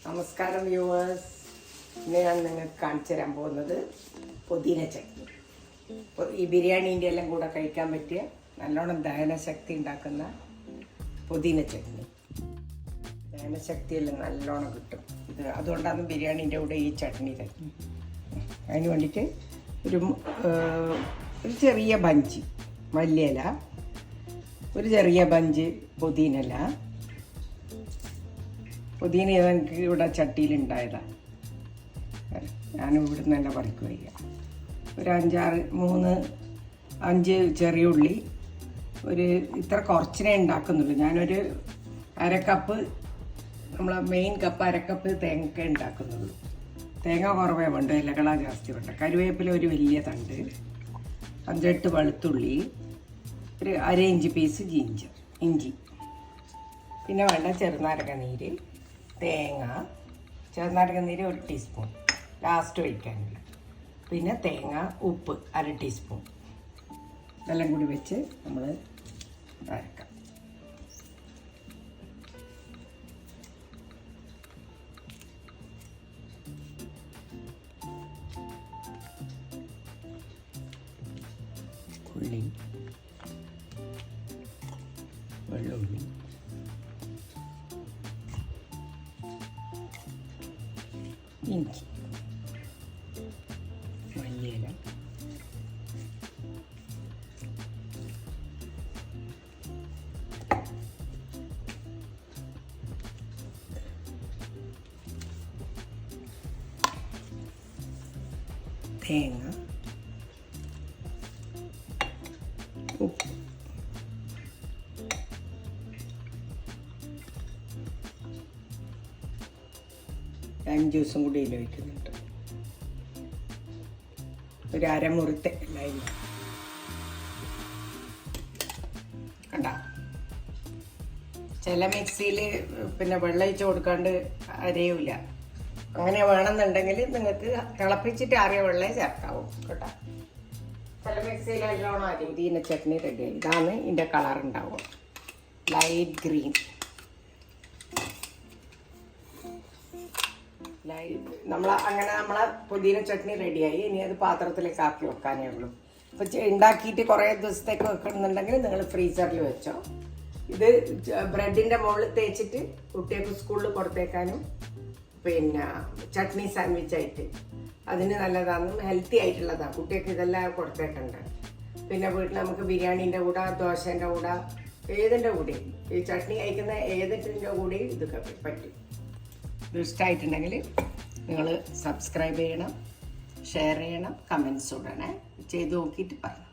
നമസ്കാരം വ്യൂവേഴ്സ്. ഇന്ന് ഞാൻ നിങ്ങൾക്ക് കാണിച്ചു തരാൻ പോകുന്നത് പുതിന ചട്നി. ഈ ബിരിയാണീൻ്റെ എല്ലാം കൂടെ കഴിക്കാൻ പറ്റിയ നല്ലോണം ദഹനശക്തി ഉണ്ടാക്കുന്ന പുതിന ചട്നി. ദഹനശക്തിയെല്ലാം നല്ലോണം കിട്ടും. അതുകൊണ്ടാണ് ബിരിയാണീൻ്റെ കൂടെ ഈ ചട്നി തരും. അതിന് വേണ്ടിയിട്ട് ഒരു ചെറിയ ബഞ്ച് മല്ലിയില, ഒരു ചെറിയ ബഞ്ച് പുതിനയില. പുതിന എനിക്ക് ഇവിടെ ചട്ടിയിലുണ്ടായതാണ്. ഞാനും ഇവിടെ നിന്ന് തന്നെ പറിക്കുക. ഒരു 5 ചെറിയ ഉള്ളി, ഒരു ഇത്ര കുറച്ചിനെ ഉണ്ടാക്കുന്നുള്ളൂ. ഞാനൊരു അരക്കപ്പ്, നമ്മളെ മെയിൻ കപ്പ് അരക്കപ്പ് തേങ്ങ ഉണ്ടാക്കുന്നുള്ളൂ. തേങ്ങ കുറവേ വേണ്ട, ഇലകളാ ജാസ്തി വേണ്ട. കരുവേപ്പില ഒരു വലിയ തണ്ട്, 5-8 വെളുത്തുള്ളി, ഒരു 1/2 ഇഞ്ച് പീസ് ഇഞ്ചി, പിന്നെ വേണ്ട ചെറുനാരങ്ങ നീര്, തേങ്ങ, ചെറുനാരങ്ങ നീര് 1 ടീസ്പൂൺ ലാസ്റ്റ് ഒഴിക്കാനില്ല, പിന്നെ തേങ്ങ, ഉപ്പ് 1/2 ടീസ്പൂൺ. ഇതെല്ലാം കൂടി വെച്ച് നമ്മൾ അരക്കാം. ഉള്ളി, വെള്ളുള്ളി, ഇഞ്ചി, മല്ലിയില, തേങ്ങ, ഉപ്പ്, ലൈം ജ്യൂസും കൂടി ഇതിൽ ഒഴിക്കുന്നുണ്ട്. ഒരു അരമുറിത്തെ ലൈം കണ്ട. ചില മിക്സിയിൽ പിന്നെ വെള്ളം ഒഴിച്ച് കൊടുക്കാണ്ട് അരയൂല. അങ്ങനെ വേണമെന്നുണ്ടെങ്കിൽ നിങ്ങൾക്ക് തിളപ്പിച്ചിട്ട് ആറിയ വെള്ളം ചേർക്കാവും കേട്ടോ. ചില മിക്സിയിൽ നല്ലോണം അരി. പുതിന ചട്നി റെഡിയായി. ഇതാണ് ഇതിൻ്റെ കളർ ഉണ്ടാവുക, ലൈറ്റ് ഗ്രീൻ. നമ്മളെ പുതിന ചട്നി റെഡിയായി. ഇനി അത് പാത്രത്തിലേക്ക് ആക്കി വെക്കാനേ ഉള്ളൂ. അപ്പോൾ ഉണ്ടാക്കിയിട്ട് കുറേ ദിവസത്തേക്ക് വെക്കണമെന്നുണ്ടെങ്കിൽ നിങ്ങൾ ഫ്രീസറിൽ വെച്ചോ. ഇത് ബ്രെഡിൻ്റെ മുകളിൽ തേച്ചിട്ട് കുട്ടികൾക്ക് സ്കൂളിൽ കൊടുത്തേക്കാനും പിന്നെ ചട്നി സാൻഡ്വിച്ചായിട്ട് അതിന് നല്ലതാണ്, ഹെൽത്തി ആയിട്ടുള്ളതാണ്. കുട്ടികൾക്ക് ഇതെല്ലാം കൊടുത്തേക്കുണ്ട്. പിന്നെ വീട്ടിൽ നമുക്ക് ബിരിയാണീൻ്റെ കൂടെ, ദോശേൻ്റെ കൂടെ, ഏതിൻ്റെ കൂടെ ഈ ചട്നി കഴിക്കുന്ന ഏതിൻ്റെ കൂടെ ഇതൊക്കെ പറ്റും. ഇത് ഇഷ്ടമായിട്ടുണ്ടെങ്കിൽ നിങ്ങൾ സബ്സ്ക്രൈബ് ചെയ്യണം, ഷെയർ ചെയ്യണം, കമൻസ് ഇടണേ. ചെയ്ത് നോക്കിയിട്ട് പറയാം.